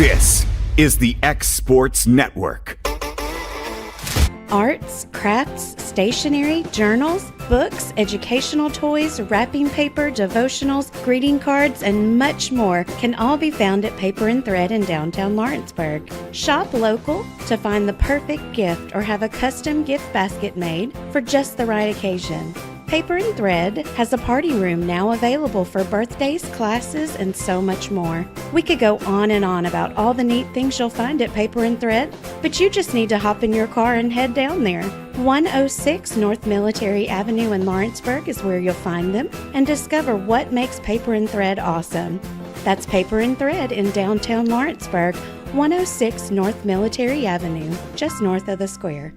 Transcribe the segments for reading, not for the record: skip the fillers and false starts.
This is the X Sports Network. Arts, crafts, stationery, journals, books, educational toys, wrapping paper, devotionals, greeting cards, and much more can all be found at Paper and Thread in downtown Lawrenceburg. Shop local to find the perfect gift or have a custom gift basket made for just the right occasion. Paper and Thread has a party room now available for birthdays, classes, and so much more. We could go on and on about all the neat things you'll find at Paper and Thread, but you just need to hop in your car and head down there. 106 North Military Avenue in Lawrenceburg is where you'll find them and discover what makes Paper and Thread awesome. That's Paper and Thread in downtown Lawrenceburg, 106 North Military Avenue, just north of the square.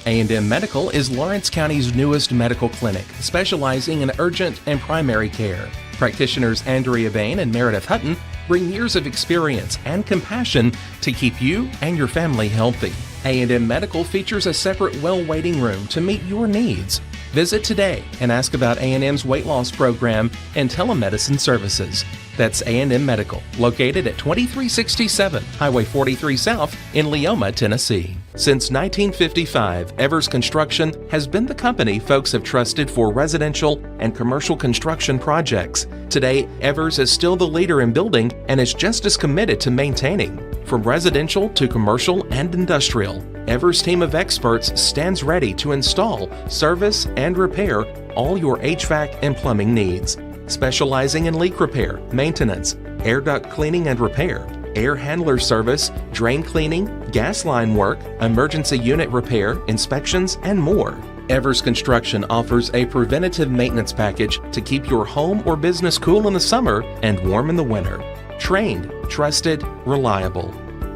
A&M Medical is Lawrence County's newest medical clinic, specializing in urgent and primary care. Practitioners Andrea Bain and Meredith Hutton bring years of experience and compassion to keep you and your family healthy. A&M Medical features a separate well waiting room to meet your needs. Visit today and ask about A&M's weight loss program and telemedicine services. That's A&M Medical, located at 2367 Highway 43 South in Leoma, Tennessee. Since 1955, Evers Construction has been the company folks have trusted for residential and commercial construction projects. Today, Evers is still the leader in building and is just as committed to maintaining. From residential to commercial and industrial, Evers' team of experts stands ready to install, service, and repair all your HVAC and plumbing needs. Specializing in leak repair, maintenance, air duct cleaning and repair, air handler service, drain cleaning, gas line work, emergency unit repair, inspections, and more. Evers Construction offers a preventative maintenance package to keep your home or business cool in the summer and warm in the winter. Trained, trusted, reliable.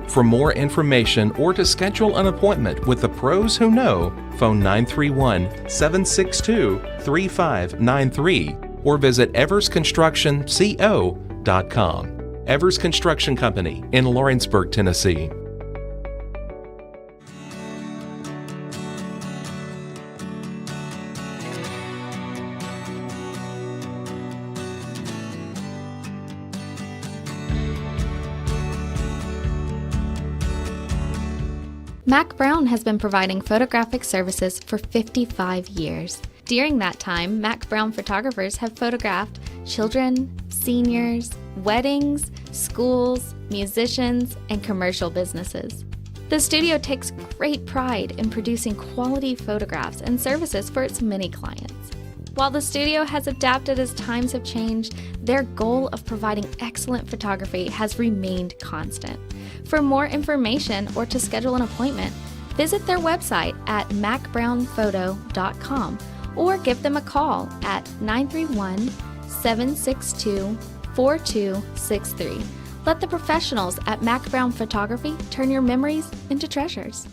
For more information or to schedule an appointment with the pros who know, phone 931-762-3593 or visit eversconstructionco.com. Evers Construction Company in Lawrenceburg, Tennessee. Mac Brown has been providing photographic services for 55 years. During that time, Mac Brown photographers have photographed children, seniors, weddings, schools, musicians, and commercial businesses. The studio takes great pride in producing quality photographs and services for its many clients. While the studio has adapted as times have changed, their goal of providing excellent photography has remained constant. For more information or to schedule an appointment, visit their website at macbrownphoto.com or give them a call at 931-762-4263. Let the professionals at Mac Brown Photography turn your memories into treasures.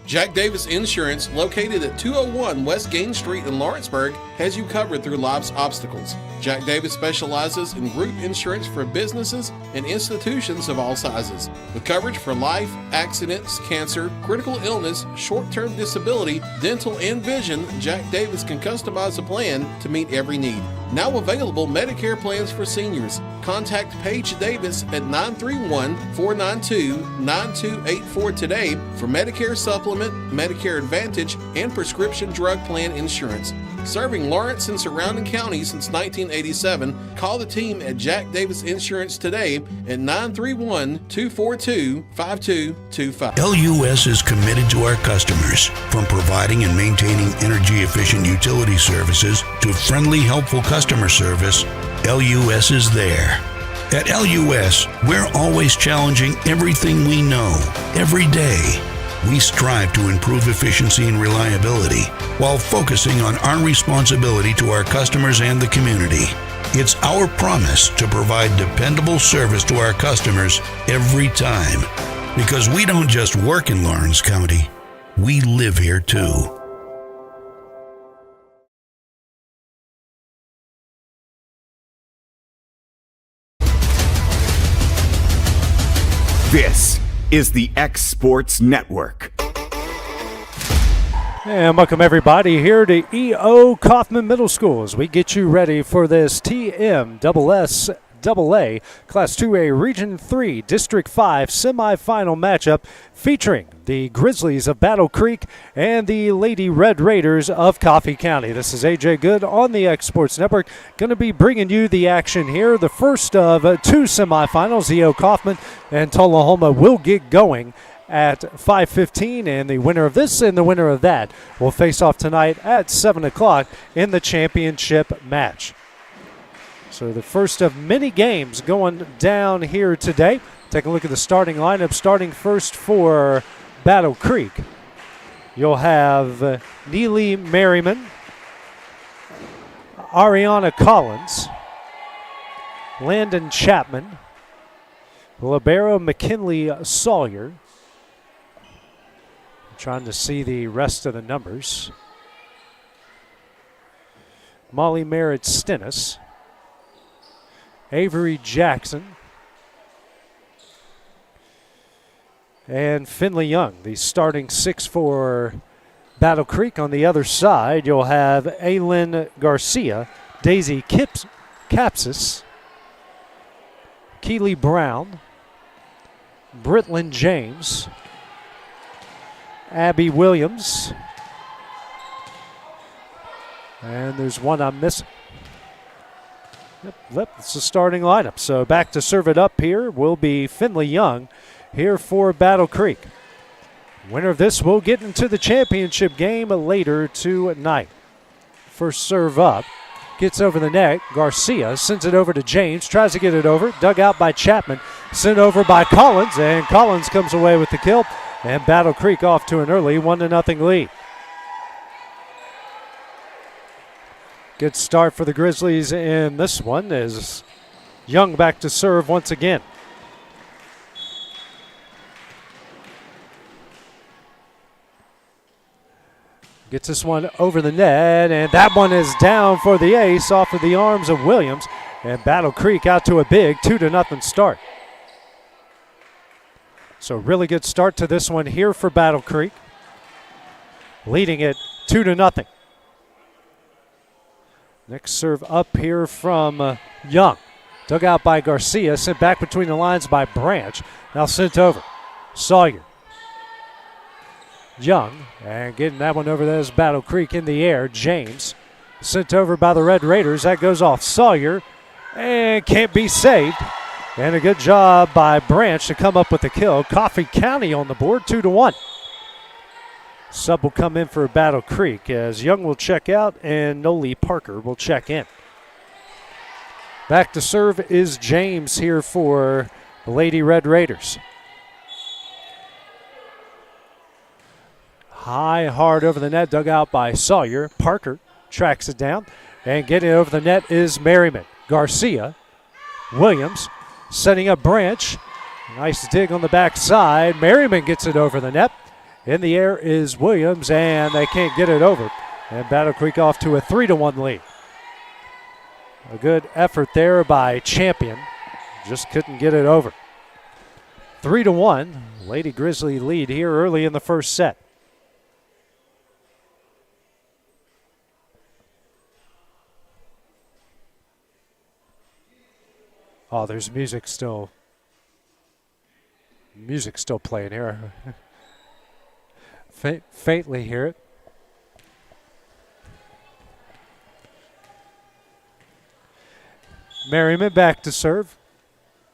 Jack Davis Insurance, located at 201 West Gain Street in Lawrenceburg, has you covered through life's obstacles. Jack Davis specializes in group insurance for businesses and institutions of all sizes. With coverage for life, accidents, cancer, critical illness, short-term disability, dental, and vision, Jack Davis can customize a plan to meet every need. Now available Medicare plans for seniors. Contact Paige Davis at 931-492-9284 today for Medicare Supplement, Medicare Advantage, and prescription drug plan insurance. Serving Lawrence and surrounding counties since 1987, call the team at Jack Davis Insurance today at 931-242-5225. LUS is committed to our customers, from providing and maintaining energy-efficient utility services to friendly, helpful customer service. LUS is there. At LUS, we're always challenging everything we know, every day. We strive to improve efficiency and reliability while focusing on our responsibility to our customers and the community. It's our promise to provide dependable service to our customers every time. Because we don't just work in Lawrence County, we live here too. This is the X Sports Network. And welcome everybody here to E.O. Kaufman Middle School as we get you ready for this TMSSA TMSSA Class 2A Region 3 District 5 semifinal matchup featuring the Grizzlies of Battle Creek and the Lady Red Raiders of Coffee County. This is AJ Good on the X Sports Network. Going to be bringing you the action here. The first of two semifinals, E.O. Kaufman and Tullahoma, will get going at 5:15, and the winner of this and the winner of that will face off tonight at 7 o'clock in the championship match. So the first of many games going down here today. Take a look at the starting lineup. Starting first for Battle Creek, you'll have Neely Merriman, Ariana Collins, Landon Chapman, Libero McKinley Sawyer. Trying to see the rest of the numbers. Molly Merritt Stennis, Avery Jackson, and Finley Young, the starting six for Battle Creek. On the other side, you'll have Aylin Garcia, Daisy Capsis, Keely Brown, Britlin James, Abby Williams, and there's one I'm missing. Yep, it's the starting lineup. So back to serve it up here will be Finley Young here for Battle Creek. Winner of this will get into the championship game later tonight. First serve up, gets over the net. Garcia sends it over to James, tries to get it over, dug out by Chapman, sent over by Collins, and Collins comes away with the kill. And Battle Creek off to an early 1-0 lead. Good start for the Grizzlies in this one as Young back to serve once again. Gets this one over the net, and that one is down for the ace off of the arms of Williams. And Battle Creek out to a big 2-0 start. So really good start to this one here for Battle Creek, leading it 2-0. Next serve up here from Young. Dug out by Garcia, sent back between the lines by Branch. Now sent over. Sawyer. Young, and getting that one over there is Battle Creek in the air. James, sent over by the Red Raiders. That goes off Sawyer, and can't be saved. And a good job by Branch to come up with the kill. Coffee County on the board, 2-1. Sub will come in for Battle Creek as Young will check out and Noli Parker will check in. Back to serve is James here for the Lady Red Raiders. High, hard over the net, dug out by Sawyer. Parker tracks it down, and getting it over the net is Merriman. Garcia, Williams, setting up Branch. Nice dig on the backside. Merriman gets it over the net. In the air is Williams, and they can't get it over. And Battle Creek off to a 3-1 lead. A good effort there by Champion. Just couldn't get it over. 3-1. Lady Grizzly lead here early in the first set. Oh, there's music still playing here. Faintly hear it. Merriman back to serve.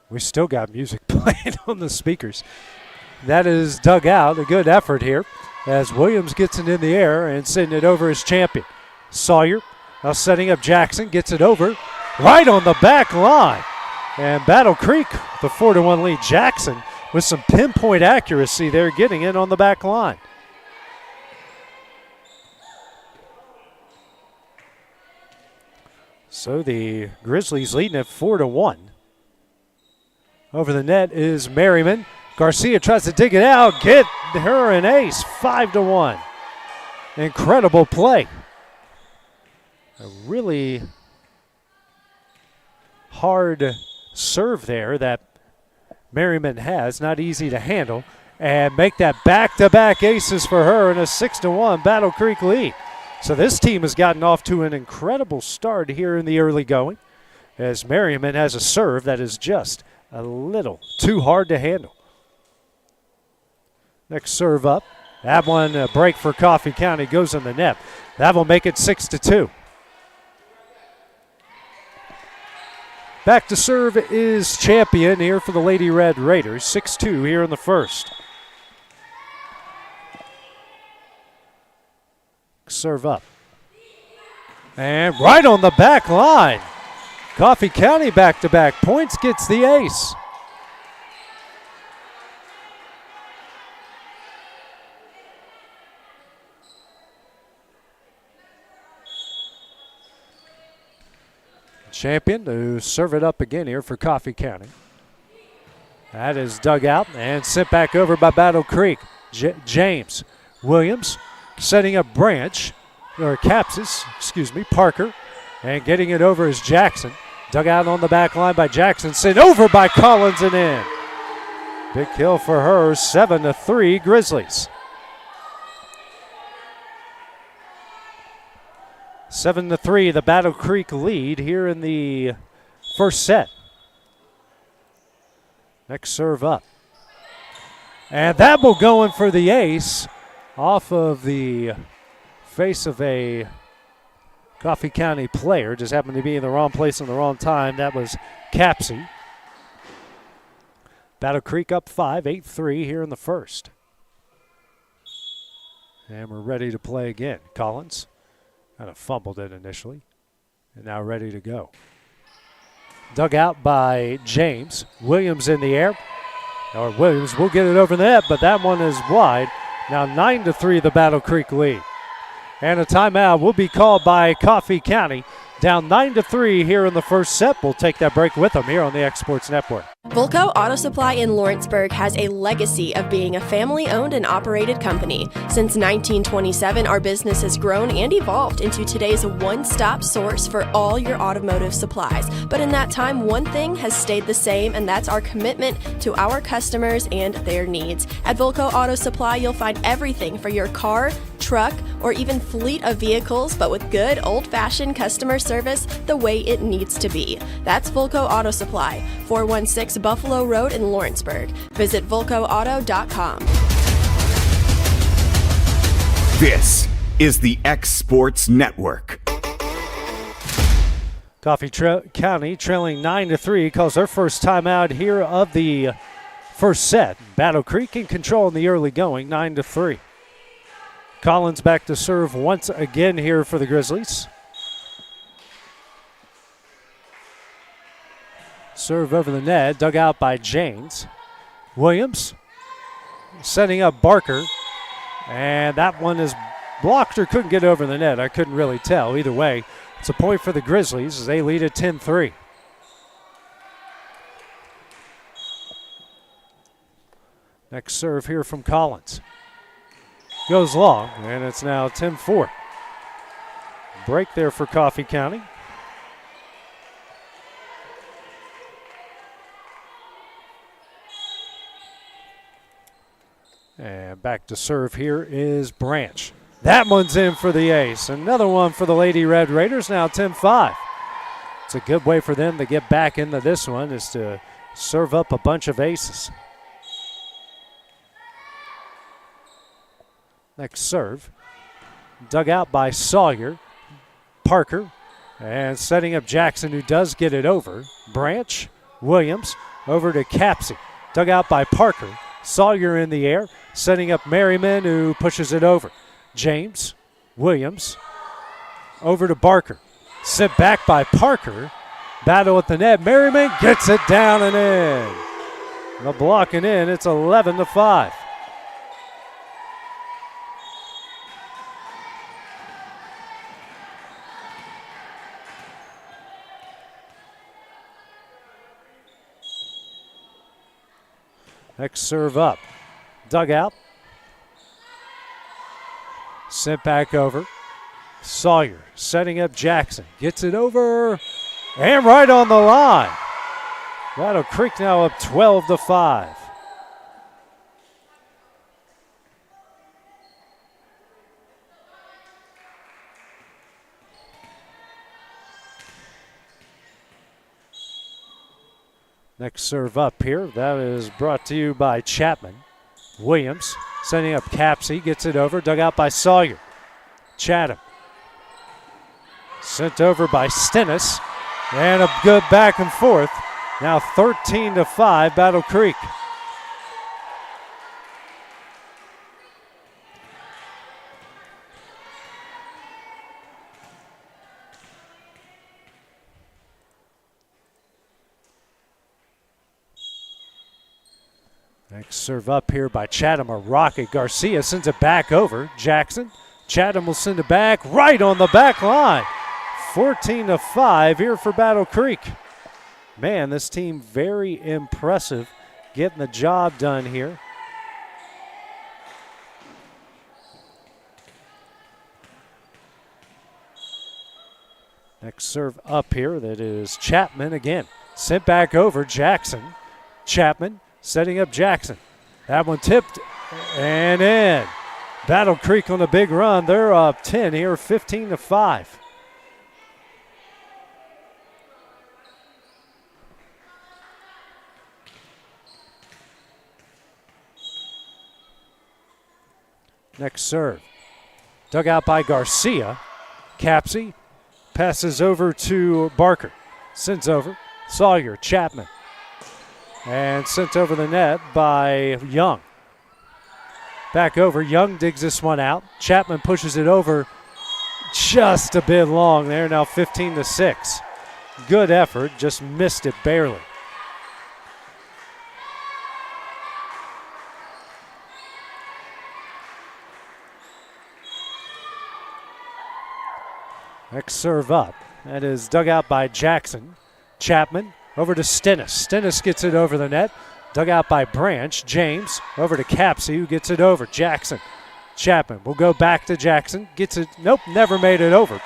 We still got music playing on the speakers. That is dug out. A good effort here as Williams gets it in the air and sending it over as Champion. Sawyer now setting up Jackson, gets it over right on the back line. And Battle Creek, the 4-1 lead. Jackson with some pinpoint accuracy there, getting in on the back line. So the Grizzlies leading at 4-1. Over the net is Merriman. Garcia tries to dig it out, get her an ace, 5-1. Incredible play. A really hard serve there that Merriman has, not easy to handle, and make that back-to-back aces for her in a 6-1 Battle Creek lead. So this team has gotten off to an incredible start here in the early going. as Merriman has a serve that is just a little too hard to handle. Next serve up. That one, a break for Coffee County, goes in the net. That will make it 6-2. Back to serve is Champion here for the Lady Red Raiders. 6-2 here in the first. Serve up. And right on the back line. Coffee County back-to-back points, gets the ace. Champion to serve it up again here for Coffee County. That is dug out and sent back over by Battle Creek. James Williams setting up Branch, or Parker, and getting it over is Jackson. Dug out on the back line by Jackson, sent over by Collins and in. Big kill for her, 7-3 Grizzlies. 7-3, the Battle Creek lead here in the first set. Next serve up. And that will go in for the ace off of the face of a Coffee County player. Just happened to be in the wrong place in the wrong time. That was Capsey. Battle Creek up 5, 8-3 here in the first. And we're ready to play again. Collins kind of fumbled it initially, and now ready to go. Dug out by James. Williams in the air. Or Williams will get it over the net, but that one is wide. Now 9-3 the Battle Creek lead. And a timeout will be called by Coffee County. Down 9-3 here in the first set. We'll take that break with them here on the X Sports Network. Volco Auto Supply in Lawrenceburg has a legacy of being a family-owned and operated company. Since 1927, our business has grown and evolved into today's one-stop source for all your automotive supplies. But in that time, one thing has stayed the same, and that's our commitment to our customers and their needs. At Volco Auto Supply, you'll find everything for your car, truck, or even fleet of vehicles, but with good old-fashioned customer service the way it needs to be. That's Volco Auto Supply, 416 Buffalo Road in Lawrenceburg. Visit VolcoAuto.com. This is the X Sports Network. Coffee County trailing 9-3 calls their first timeout here of the first set. Battle Creek in control in the early going, 9-3. Collins back to serve once again here for the Grizzlies. Serve over the net, dug out by James. Williams setting up Barker. And that one is blocked or couldn't get over the net. I couldn't really tell. Either way, it's a point for the Grizzlies as they lead at 10-3. Next serve here from Collins. Goes long, and it's now 10-4. Break there for Coffee County. And back to serve here is Branch. That one's in for the ace. Another one for the Lady Red Raiders, now 10-5. It's a good way for them to get back into this one, is to serve up a bunch of aces. Next serve, dug out by Sawyer. Parker, and setting up Jackson, who does get it over. Branch, Williams, over to Capsey. Dug out by Parker. Sawyer in the air, setting up Merriman, who pushes it over. James, Williams, over to Barker. Sent back by Parker. Battle at the net. Merriman gets it down and in. The block and in. It's 11-5. Next serve up. Dug out. Sent back over. Sawyer setting up Jackson. Gets it over. And right on the line. Battle Creek now up 12-5. Next serve up here. That is brought to you by Chapman. Williams sending up Capsey. Gets it over. Dug out by Sawyer. Chatham. Sent over by Stennis. And a good back and forth. Now 13-5, Battle Creek. Next serve up here by Chatham, a rocket. Garcia sends it back over. Jackson. Chatham will send it back right on the back line. 14-5 here for Battle Creek. Man, this team very impressive getting the job done here. Next serve up here, that is Chapman again. Sent back over, Jackson. Chapman setting up Jackson. That one tipped and in. Battle Creek on a big run. They're up 10 here, 15-5. Next serve. Dug out by Garcia. Capsey passes over to Barker. Sends over. Sawyer, Chapman. And sent over the net by Young. Back over. Young digs this one out. Chapman pushes it over just a bit long there. Now 15-6. Good effort. Just missed it barely. Next serve up. That is dug out by Jackson. Chapman over to Stennis. Stennis gets it over the net. Dug out by Branch. James over to Capsey, who gets it over. Jackson. Chapman will go back to Jackson. Gets it. Nope, never made it over.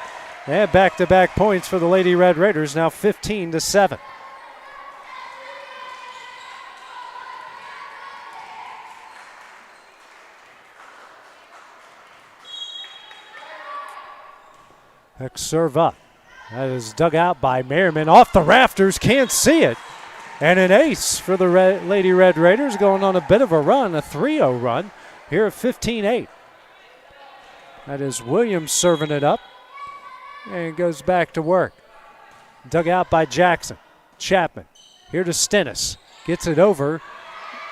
And back-to-back points for the Lady Red Raiders, now 15-7. Next serve up. That is dug out by Merriman. Off the rafters, can't see it. And an ace for the Lady Red Raiders, going on a bit of a run, a 3-0 run here at 15-8. That is Williams serving it up and goes back to work. Dug out by Jackson. Chapman here to Stennis. Gets it over,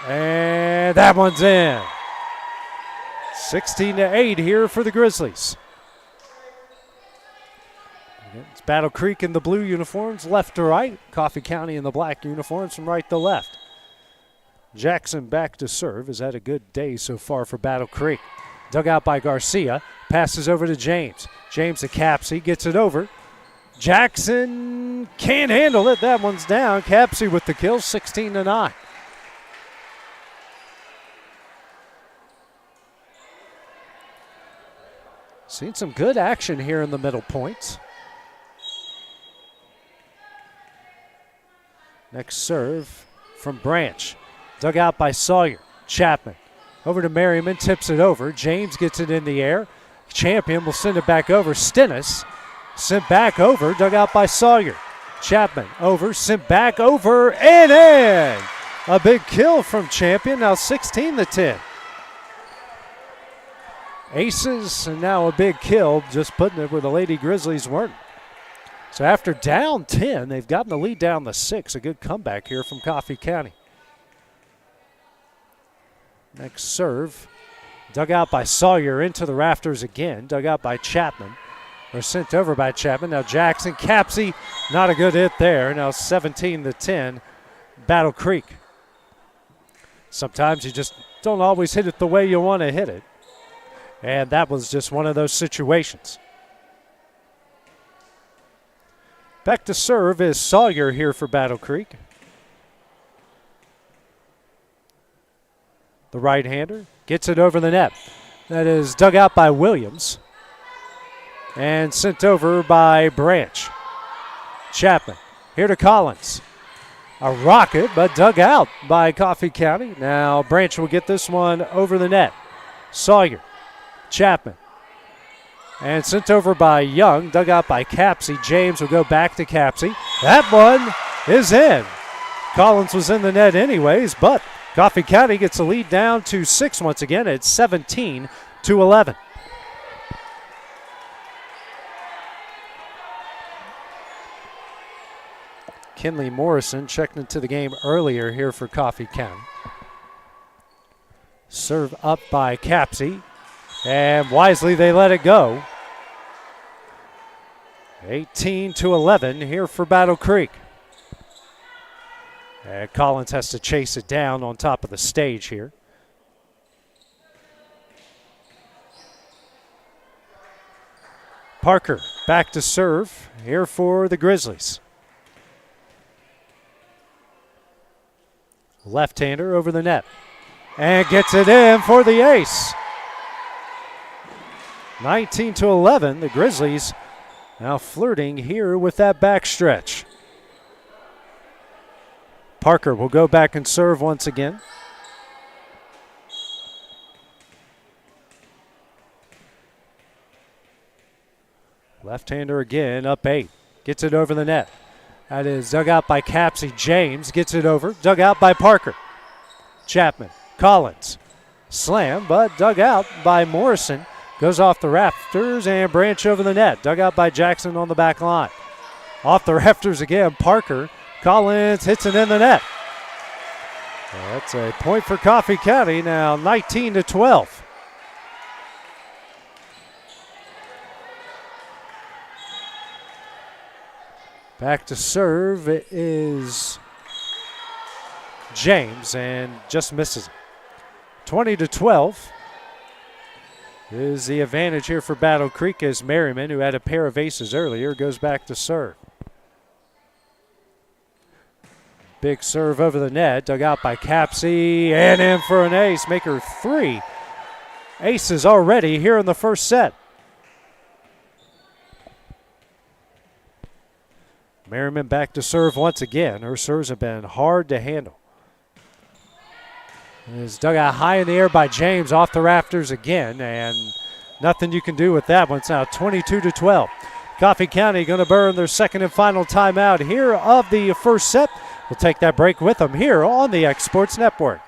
and that one's in. 16-8 here for the Grizzlies. It's Battle Creek in the blue uniforms, left to right. Coffee County in the black uniforms from right to left. Jackson back to serve. Has had a good day so far for Battle Creek. Dug out by Garcia. Passes over to James. James to Capsey. Gets it over. Jackson can't handle it. That one's down. Capsey with the kill, 16-9. Seen some good action here in the middle points. Next serve from Branch. Dug out by Sawyer. Chapman over to Merriman, tips it over. James gets it in the air. Champion will send it back over. Stennis sent back over, dug out by Sawyer. Chapman over, sent back over, and in. A big kill from Champion, now 16-10. Aces, and now a big kill, just putting it where the Lady Grizzlies weren't. So after down 10, they've gotten the lead down to 6. A good comeback here from Coffee County. Next serve, dug out by Sawyer into the rafters again. Dug out by Chapman, or sent over by Chapman. Now Jackson, Capsey, not a good hit there. Now 17-10, Battle Creek. Sometimes you just don't always hit it the way you want to hit it. And that was just one of those situations. Back to serve is Sawyer here for Battle Creek. The right-hander gets it over the net. That is dug out by Williams and sent over by Branch. Chapman here to Collins. A rocket, but dug out by Coffee County. Now Branch will get this one over the net. Sawyer, Chapman, and sent over by Young, dug out by Capsey. James will go back to Capsey. That one is in. Collins was in the net anyways, but Coffee County gets the lead down to 6 once again. It's 17-11. Kinley Morrison checked into the game earlier here for Coffee County. Serve up by Capsey, and wisely they let it go. 18-11 here for Battle Creek. And Collins has to chase it down on top of the stage here. Parker back to serve here for the Grizzlies. Left-hander over the net and gets it in for the ace. 19-11, the Grizzlies now flirting here with that backstretch. Parker will go back and serve once again. Left-hander again, up 8. Gets it over the net. That is dug out by Capsey. James gets it over. Dug out by Parker. Chapman. Collins. Slam, but dug out by Morrison. Goes off the rafters and Branch over the net. Dug out by Jackson on the back line. Off the rafters again, Parker. Collins hits it in the net. That's a point for Coffee County, now 19-12. Back to serve is James and just misses it. 20-12 is the advantage here for Battle Creek as Merriman, who had a pair of aces earlier, goes back to serve. Big serve over the net, dug out by Capsey and in for an ace. Make her 3 aces already here in the first set. Merriman back to serve once again. Her serves have been hard to handle. Is dug out high in the air by James, off the rafters again, and nothing you can do with that one. It's now 22-12. Coffee County going to burn their second and final timeout here of the first set. We'll take that break with them here on the X Sports Network.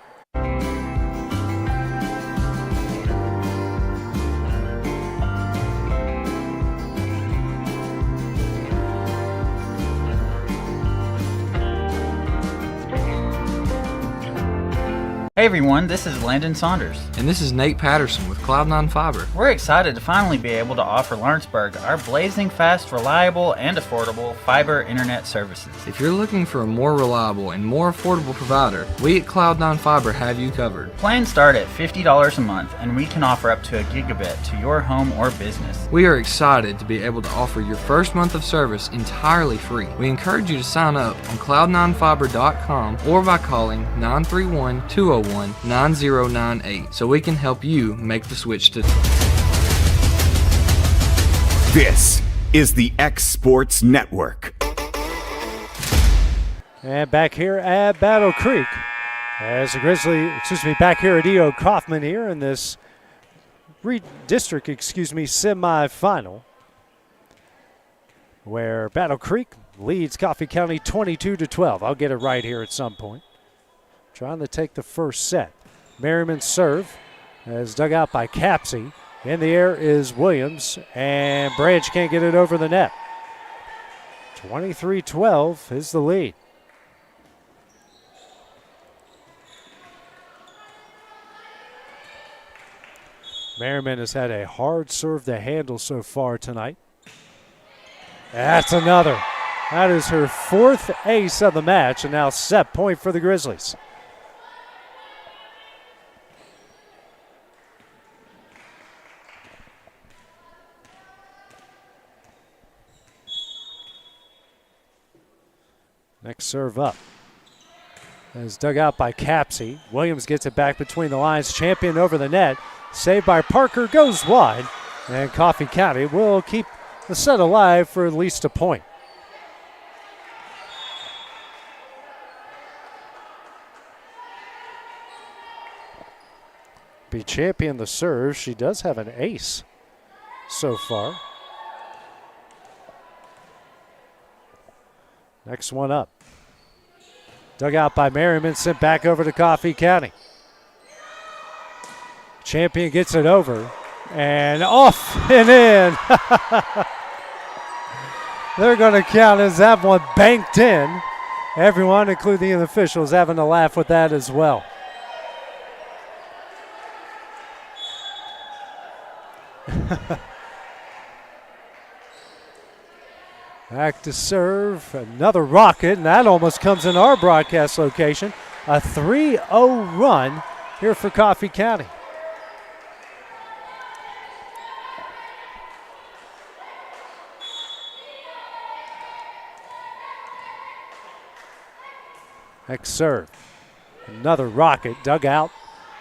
Hey everyone, this is Landon Saunders. And this is Nate Patterson with Cloud9 Fiber. We're excited to finally be able to offer Lawrenceburg our blazing fast, reliable, and affordable fiber internet services. If you're looking for a more reliable and more affordable provider, we at Cloud9 Fiber have you covered. Plans start at $50 a month, and we can offer up to a gigabit to your home or business. We are excited to be able to offer your first month of service entirely free. We encourage you to sign up on cloud9fiber.com or by calling 931-201-9098 so we can help you make the switch to. This is the X Sports Network. And back here at Battle Creek, as the back here at E.O. Kaufman here in this district, semifinal, where Battle Creek leads Coffee County 22-12. I'll get it right here at some point. Trying to take the first set. Merriman's serve is dug out by Capsey. In the air is Williams, and Branch can't get it over the net. 23-12 is the lead. Merriman has had a hard serve to handle so far tonight. That's another. That is her 4th ace of the match, and now set point for the Grizzlies. Next serve up is dug out by Capsey. Williams gets it back between the lines. Champion over the net. Saved by Parker, goes wide. And Coffee County will keep the set alive for at least a point. Be champion the serve. She does have an ace so far. Next one up. Dug out by Merriman, sent back over to Coffee County. Champion gets it over, and off and in. They're going to count as that one banked in. Everyone, including the officials, having a laugh with that as well. Back to serve, another rocket, and that almost comes in our broadcast location. A 3-0 run here for Coffee County. Next serve. Another rocket dug out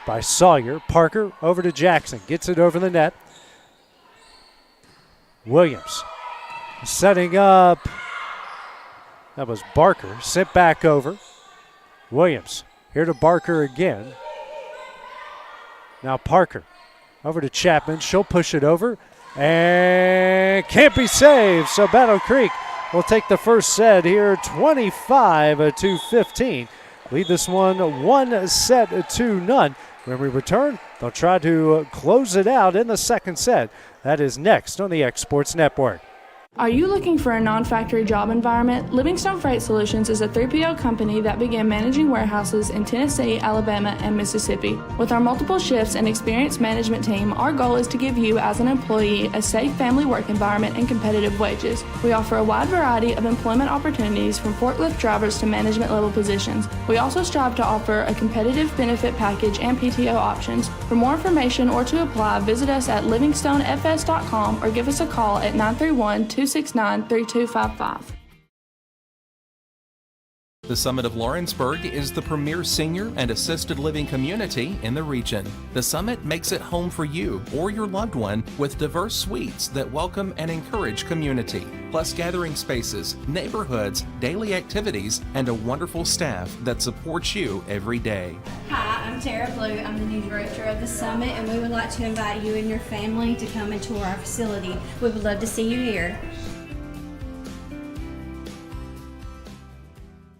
by Sawyer. Parker over to Jackson. Gets it over the net. Williams setting up. That was Barker. Sent back over. Williams here to Barker again. Now Parker over to Chapman. She'll push it over. And can't be saved. So Battle Creek will take the first set here, 25-15. Lead this one 1-0. When we return, they'll try to close it out in the second set. That is next on the X Sports Network. Are you looking for a non-factory job environment? Livingstone Freight Solutions is a 3PL company that began managing warehouses in Tennessee, Alabama, and Mississippi. With our multiple shifts and experienced management team, our goal is to give you as an employee a safe family work environment and competitive wages. We offer a wide variety of employment opportunities from forklift drivers to management level positions. We also strive to offer a competitive benefit package and PTO options. For more information or to apply, visit us at livingstonefs.com or give us a call at 931-269-3255. The Summit of Lawrenceburg is the premier senior and assisted living community in the region. The Summit makes it home for you or your loved one with diverse suites that welcome and encourage community, plus gathering spaces, neighborhoods, daily activities, and a wonderful staff that supports you every day. Hi, I'm Tara Blue. I'm the new director of the Summit, and we would like to invite you and your family to come and tour our facility. We would love to see you here.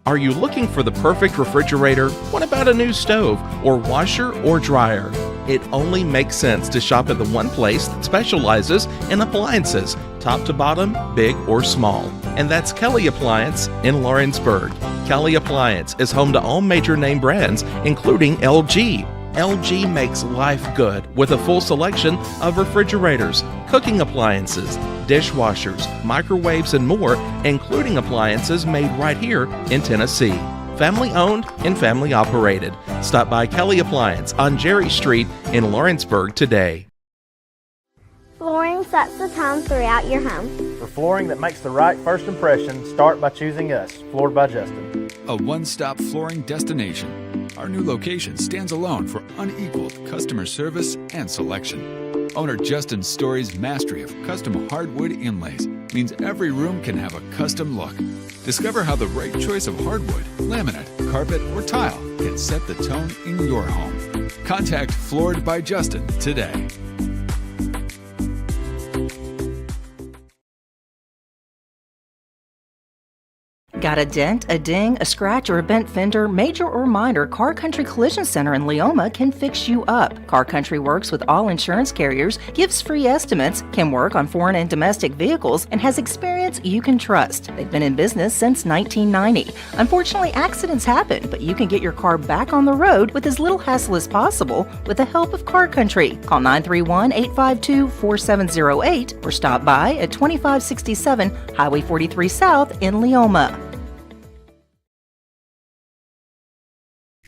Are you looking for the perfect refrigerator? What about a new stove or washer or dryer? It only makes sense to shop at the one place that specializes in appliances, top to bottom, big or small. And that's Kelly Appliance in Lawrenceburg. Kelly Appliance is home to all major name brands, including LG. LG makes life good with a full selection of refrigerators, cooking appliances, dishwashers, microwaves, and more, including appliances made right here in Tennessee. Family owned and family operated. Stop by Kelly Appliance on Jerry Street in Lawrenceburg today. Flooring sets the tone throughout your home. For flooring that makes the right first impression, start by choosing us, Floored by Justin. A one-stop flooring destination. Our new location stands alone for unequaled customer service and selection. Owner Justin Story's mastery of custom hardwood inlays means every room can have a custom look. Discover how the right choice of hardwood, laminate, carpet, or tile can set the tone in your home. Contact Floored by Justin today. Got a dent, a ding, a scratch, or a bent fender? Major or minor, Car Country Collision Center in Leoma can fix you up. Car Country works with all insurance carriers, gives free estimates, can work on foreign and domestic vehicles, and has experience you can trust. They've been in business since 1990. Unfortunately, accidents happen, but you can get your car back on the road with as little hassle as possible with the help of Car Country. Call 931-852-4708 or stop by at 2567 Highway 43 South in Leoma.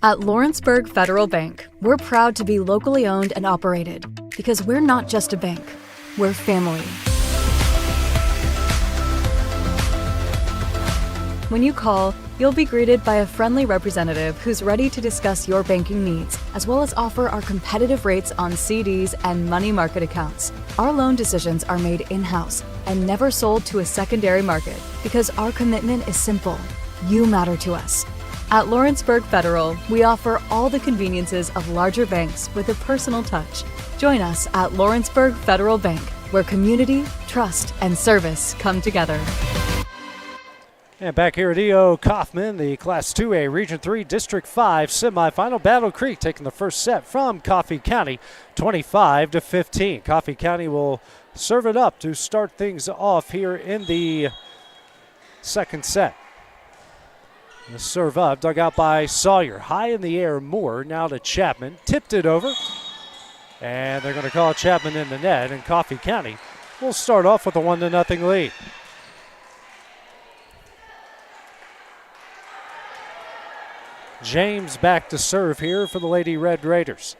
At Lawrenceburg Federal Bank, we're proud to be locally owned and operated because we're not just a bank, we're family. When you call, you'll be greeted by a friendly representative who's ready to discuss your banking needs, as well as offer our competitive rates on CDs and money market accounts. Our loan decisions are made in-house and never sold to a secondary market because our commitment is simple. You matter to us. At Lawrenceburg Federal, we offer all the conveniences of larger banks with a personal touch. Join us at Lawrenceburg Federal Bank, where community, trust, and service come together. And back here at E.O. Kaufman, the Class 2A Region 3 District 5 semifinal. Battle Creek taking the first set from Coffee County, 25-15. Coffee County will serve it up to start things off here in the second set. The serve up, dug out by Sawyer. High in the air, Moore now to Chapman. Tipped it over. And they're going to call Chapman in the net, and Coffee County will start off with a 1-0 lead. James back to serve here for the Lady Red Raiders.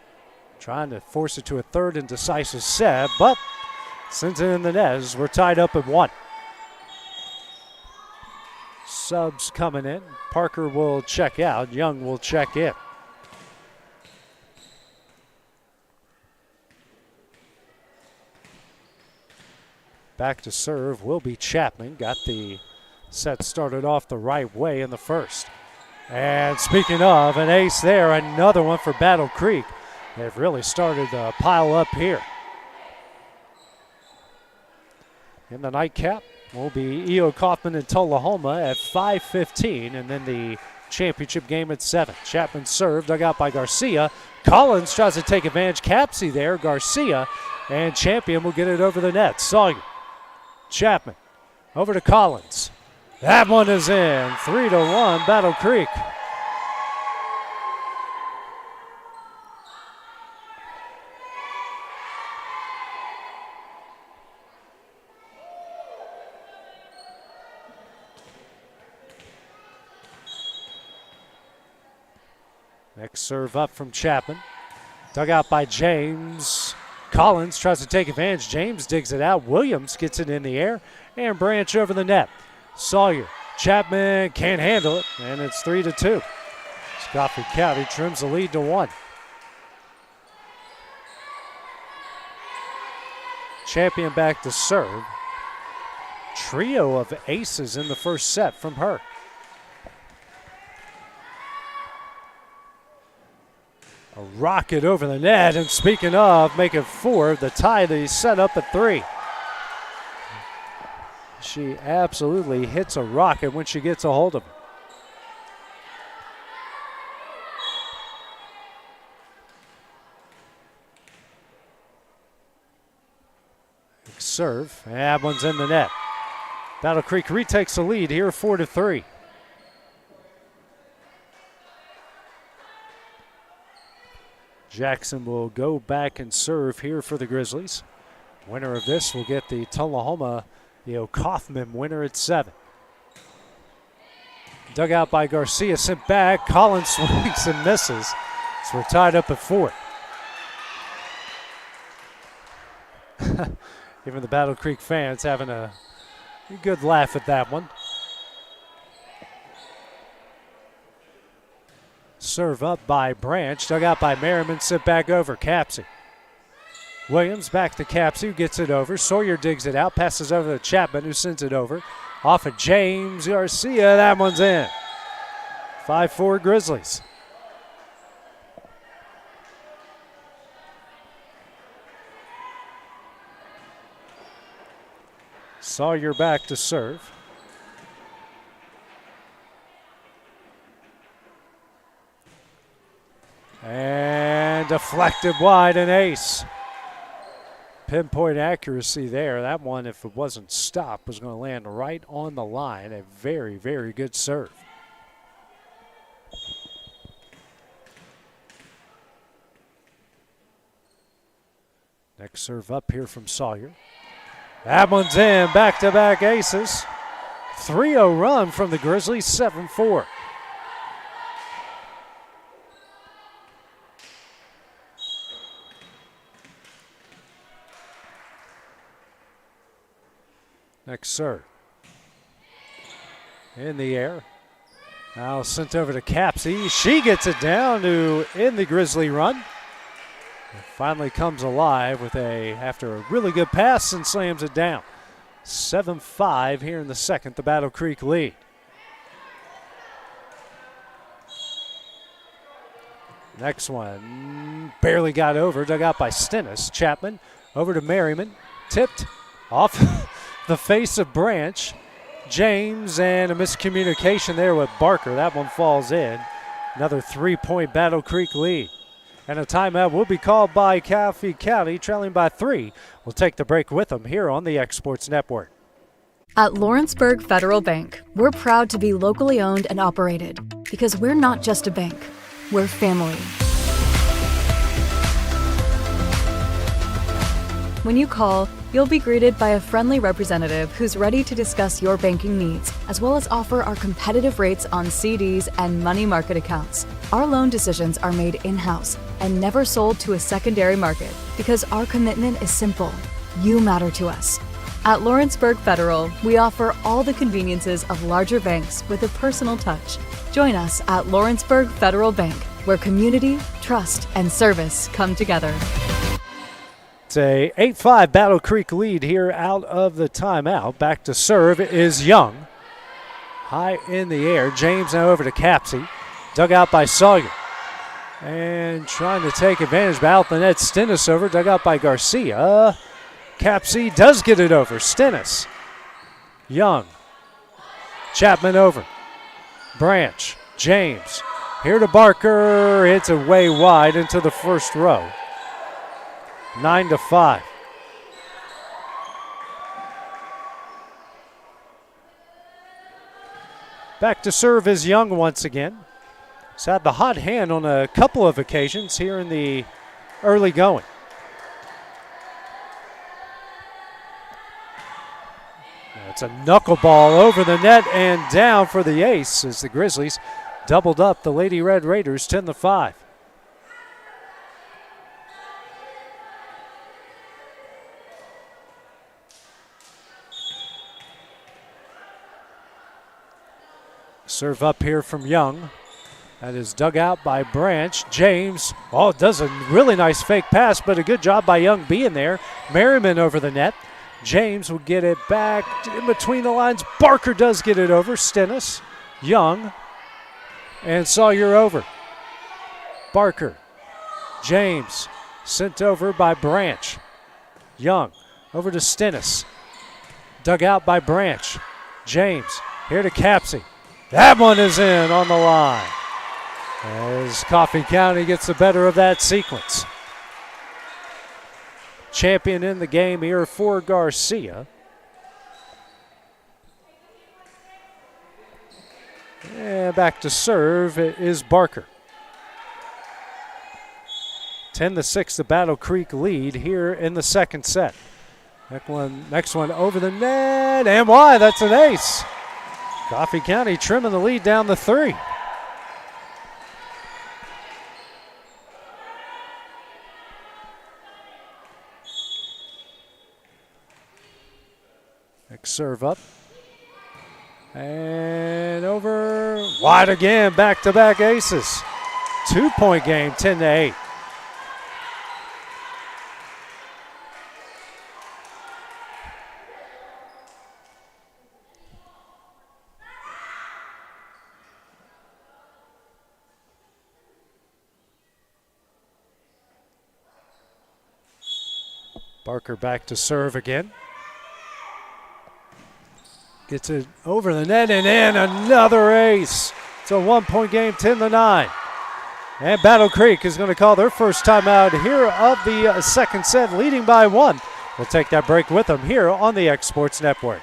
Trying to force it to a third and decisive set, but sends it in the net as we're tied up at 1. Subs coming in. Parker will check out. Young will check in. Back to serve will be Chapman. Got the set started off the right way in the first. And speaking of, an ace there, another one for Battle Creek. They've really started to pile up here. In the nightcap will be E.O. Kaufman and Tullahoma at 5:15, and then the championship game at 7. Chapman served, dug out by Garcia. Collins tries to take advantage. Capsey there, Garcia, and Champion will get it over the net. Sawyer, Chapman, over to Collins. That one is in, 3-1, Battle Creek. Next serve up from Chapman. Dug out by James. Collins tries to take advantage. James digs it out. Williams gets it in the air, and Branch over the net. Sawyer, Chapman can't handle it, and it's 3-2. Coffee County trims the lead to 1. Champion back to serve. Trio of aces in the first set from her. A rocket over the net, and speaking of, make it 4, the tie that he set up at 3. She absolutely hits a rocket when she gets a hold of it. Serve, and that one's in the net. Battle Creek retakes the lead here, 4-3. Jackson will go back and serve here for the Grizzlies. Winner of this will get the Tullahoma E.O. Kaufman winner at 7. Dug out by Garcia, sent back. Collins swings and misses. So we're tied up at 4. Even the Battle Creek fans having a good laugh at that one. Serve up by Branch, dug out by Merriman, sent back over. Capsey. Williams back to Capsey, who gets it over. Sawyer digs it out, passes over to Chapman, who sends it over. Off of James Garcia, that one's in. 5-4 Grizzlies. Sawyer back to serve. And deflected wide, an ace. Pinpoint accuracy there. That one, if it wasn't stopped, was going to land right on the line. A very, very good serve. Next serve up here from Sawyer. That one's in, back-to-back aces. 3-0 run from the Grizzlies, 7-4. Next serve. In the air. Now sent over to Capsey. She gets it down to end the Grizzly run. It finally comes alive with after a really good pass and slams it down. 7-5 here in the second, the Battle Creek lead. Next one, barely got over, dug out by Stennis. Chapman over to Merriman, tipped off the face of Branch. James, and a miscommunication there with Barker. That one falls in. Another 3-point Battle Creek lead. And a timeout will be called by Coffee County, trailing by 3. We'll take the break with them here on the X Sports Network. At Lawrenceburg Federal Bank, we're proud to be locally owned and operated because we're not just a bank, we're family. When you call, you'll be greeted by a friendly representative who's ready to discuss your banking needs, as well as offer our competitive rates on CDs and money market accounts. Our loan decisions are made in-house and never sold to a secondary market because our commitment is simple. You matter to us. At Lawrenceburg Federal, we offer all the conveniences of larger banks with a personal touch. Join us at Lawrenceburg Federal Bank, where community, trust, and service come together. It's a 8-5 Battle Creek lead here out of the timeout. Back to serve is Young. High in the air. James now over to Capsey. Dug out by Sawyer. And trying to take advantage, but out the net. Stennis over, dug out by Garcia. Capsey does get it over. Stennis. Young. Chapman over. Branch. James. Here to Barker. It's way wide into the first row. 9-5. Back to serve is Young once again. He's had the hot hand on a couple of occasions here in the early going. It's a knuckleball over the net and down for the ace as the Grizzlies doubled up the Lady Red Raiders 10-5. Serve up here from Young. That is dug out by Branch. James, does a really nice fake pass, but a good job by Young being there. Merriman over the net. James will get it back in between the lines. Barker does get it over. Stennis, Young, and Sawyer over. Barker, James, sent over by Branch. Young, over to Stennis. Dug out by Branch. James, here to Capsey. That one is in on the line as Coffee County gets the better of that sequence. Champion in the game here for Garcia. And back to serve is Barker. 10-6, the Battle Creek lead here in the second set. Next one over the net, and why? That's an ace. Coffee County trimming the lead down to 3. Next serve up. And over. Wide again, back-to-back aces. 2-point game, 10-8. Barker back to serve again. Gets it over the net and in. Another ace. It's a 1-point game, 10-9. And Battle Creek is going to call their first timeout here of the second set, leading by 1. We'll take that break with them here on the X Sports Network.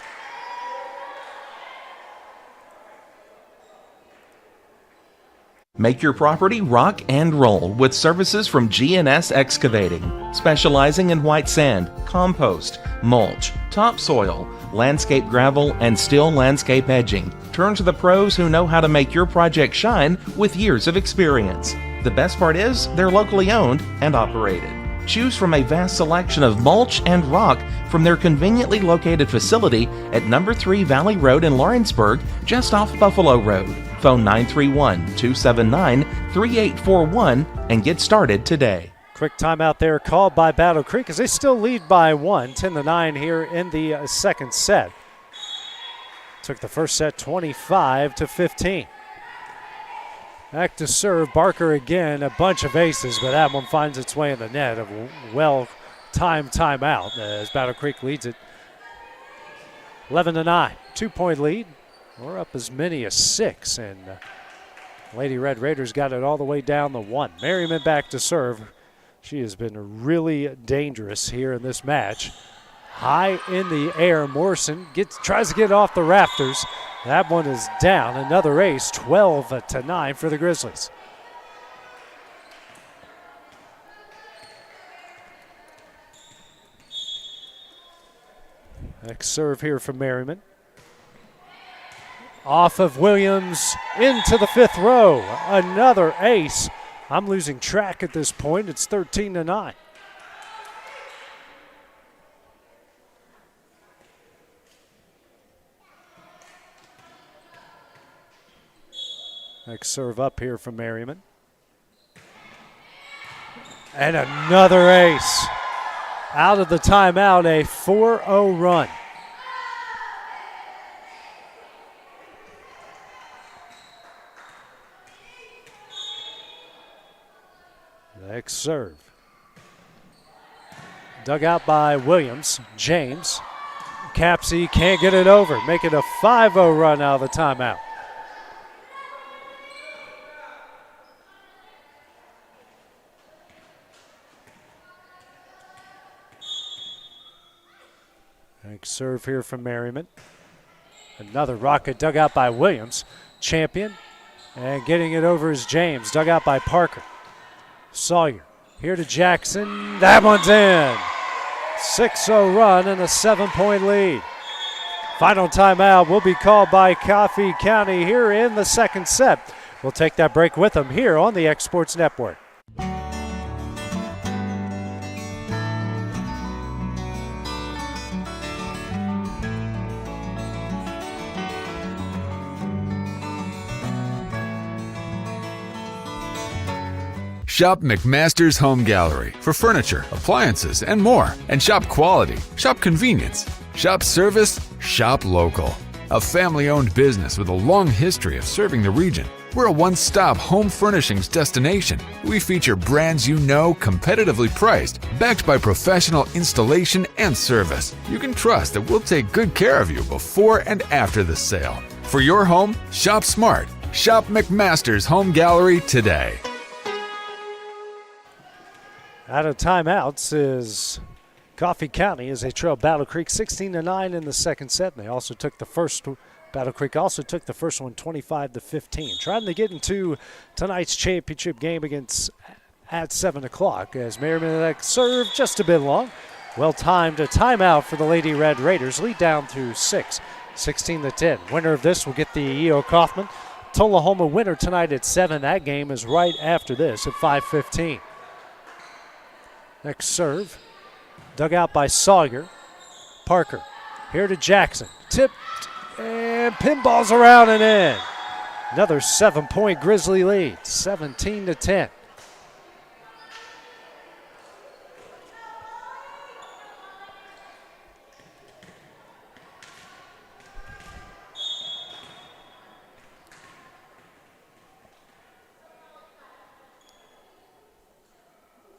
Make your property rock and roll with services from G&S Excavating, specializing in white sand, compost, mulch, topsoil, landscape gravel, and steel landscape edging. Turn to the pros who know how to make your project shine with years of experience. The best part is they're locally owned and operated. Choose from a vast selection of mulch and rock from their conveniently located facility at number 3 Valley Road in Lawrenceburg, just off Buffalo Road. Phone 931-279-3841 and get started today. Quick timeout there called by Battle Creek as they still lead by 1, 10-9 here in the second set. Took the first set 25-15. Back to serve, Barker again, a bunch of aces, but that one finds its way in the net. A well-timed timeout as Battle Creek leads it 11-9. 2-point lead. We're up as many as 6, and Lady Red Raiders got it all the way down to 1. Merriman back to serve. She has been really dangerous here in this match. High in the air, Morrison tries to get off the rafters. That one is down. Another ace, 12-9 for the Grizzlies. Next serve here from Merriman. Off of Williams into the 5th row. Another ace. I'm losing track at this point. It's 13-9. Next serve up here from Merriman. And another ace. Out of the timeout, a 4-0 run. Next serve. Dug out by Williams. James. Capsey can't get it over. Make it a 5-0 run out of the timeout. Next serve here from Merriman. Another rocket dug out by Williams. Champion. And getting it over is James. Dug out by Parker. Sawyer. Here to Jackson. That one's in. 6-0 run and a 7-point lead. Final timeout will be called by Coffee County here in the second set. We'll take that break with them here on the X Sports Network. Shop McMaster's Home Gallery for furniture, appliances, and more. And shop quality, shop convenience, shop service, shop local. A family-owned business with a long history of serving the region. We're a one-stop home furnishings destination. We feature brands you know, competitively priced, backed by professional installation and service. You can trust that we'll take good care of you before and after the sale. For your home, shop smart. Shop McMaster's Home Gallery today. Out of timeouts is Coffee County as they trail Battle Creek 16-9 in the second set. And they also took the first. Battle Creek also took the first one 25-15. Trying to get into tonight's championship game at 7 o'clock as Merriman served just a bit long. Well timed a timeout for the Lady Red Raiders. Lead down to 6, 16-10. Winner of this will get the E.O. Kaufman Tullahoma winner tonight at 7. That game is right after this at 5:15. Next serve, dug out by Sawyer. Parker, here to Jackson. Tipped and pinballs around and in. Another 7-point Grizzly lead, 17-10.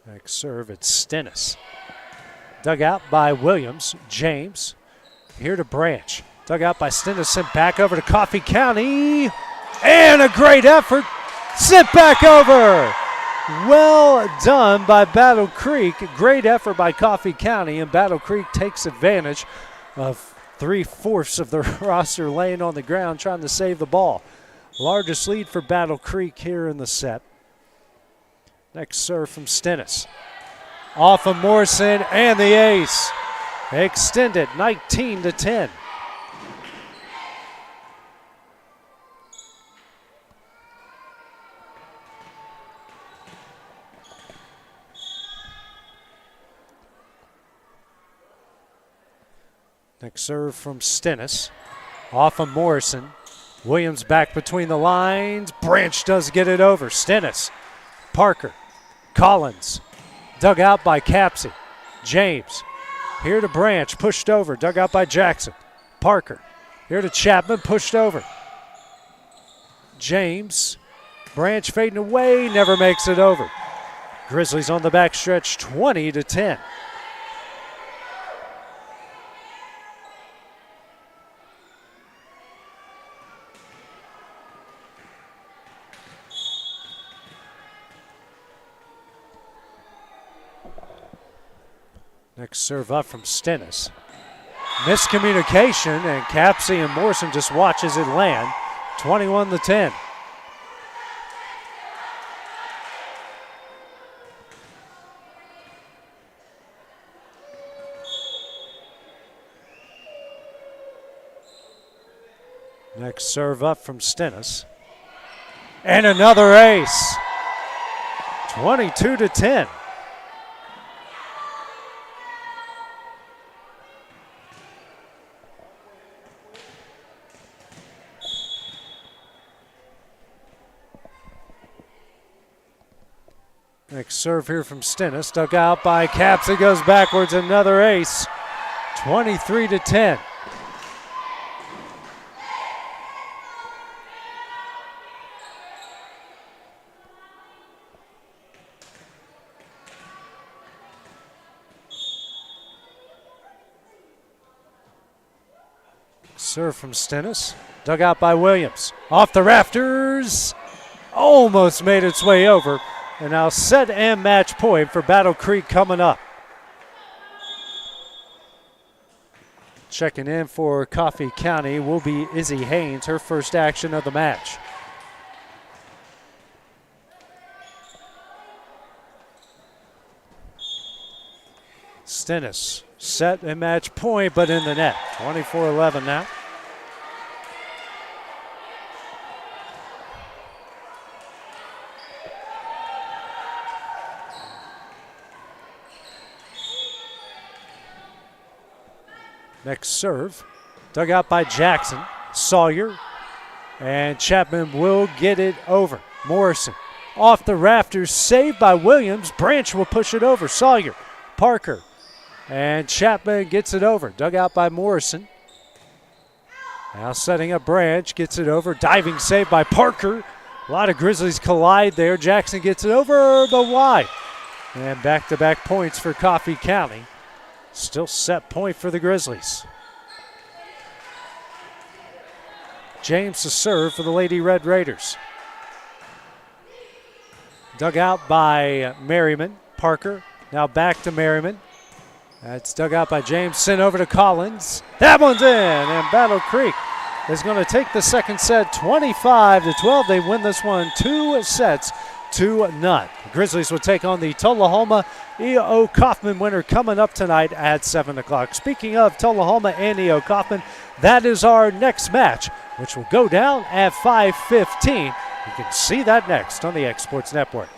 Next serve, it's Stennis. Dug out by Williams. James. Here to Branch. Dug out by Stennis. Sent back over to Coffee County. And a great effort. Sent back over. Well done by Battle Creek. Great effort by Coffee County. And Battle Creek takes advantage of 3/4 of the roster laying on the ground trying to save the ball. Largest lead for Battle Creek here in the set. Next serve from Stennis. Off of Morrison and the ace. Extended 19-10. Next serve from Stennis. Off of Morrison. Williams back between the lines. Branch does get it over. Stennis. Parker. Collins. Dug out by Capsey. James. Here to Branch. Pushed over. Dug out by Jackson. Parker. Here to Chapman. Pushed over. James. Branch fading away. Never makes it over. Grizzlies on the backstretch 20-10. Next serve up from Stennis. Miscommunication, and Capsey and Morrison just watches it land. 21-10. Next serve up from Stennis. And another ace. 22-10. Next serve here from Stennis. Dug out by Caps. It goes backwards. Another ace. 23-10. Serve from Stennis. Dug out by Williams. Off the rafters. Almost made its way over. And now set and match point for Battle Creek coming up. Checking in for Coffee County will be Izzy Haynes, her first action of the match. Stennis set and match point, but in the net. 24-11 now. Next serve, dug out by Jackson. Sawyer, and Chapman will get it over. Morrison off the rafters, saved by Williams. Branch will push it over. Sawyer, Parker, and Chapman gets it over. Dug out by Morrison. Now setting up Branch, gets it over. Diving save by Parker. A lot of Grizzlies collide there. Jackson gets it over, but wide. And back-to-back points for Coffee County. Still set point for the Grizzlies. James to serve for the Lady Red Raiders. Dug out by Merriman. Parker now back to Merriman. That's dug out by James. Sent over to Collins. That one's in, and Battle Creek is going to take the second set 25-12. They win this one 2 sets to none. The Grizzlies will take on the Tullahoma E.O. Kaufman winner coming up tonight at 7 o'clock. Speaking of Tullahoma and E.O. Kaufman, that is our next match, which will go down at 5:15. You can see that next on the X Sports Network.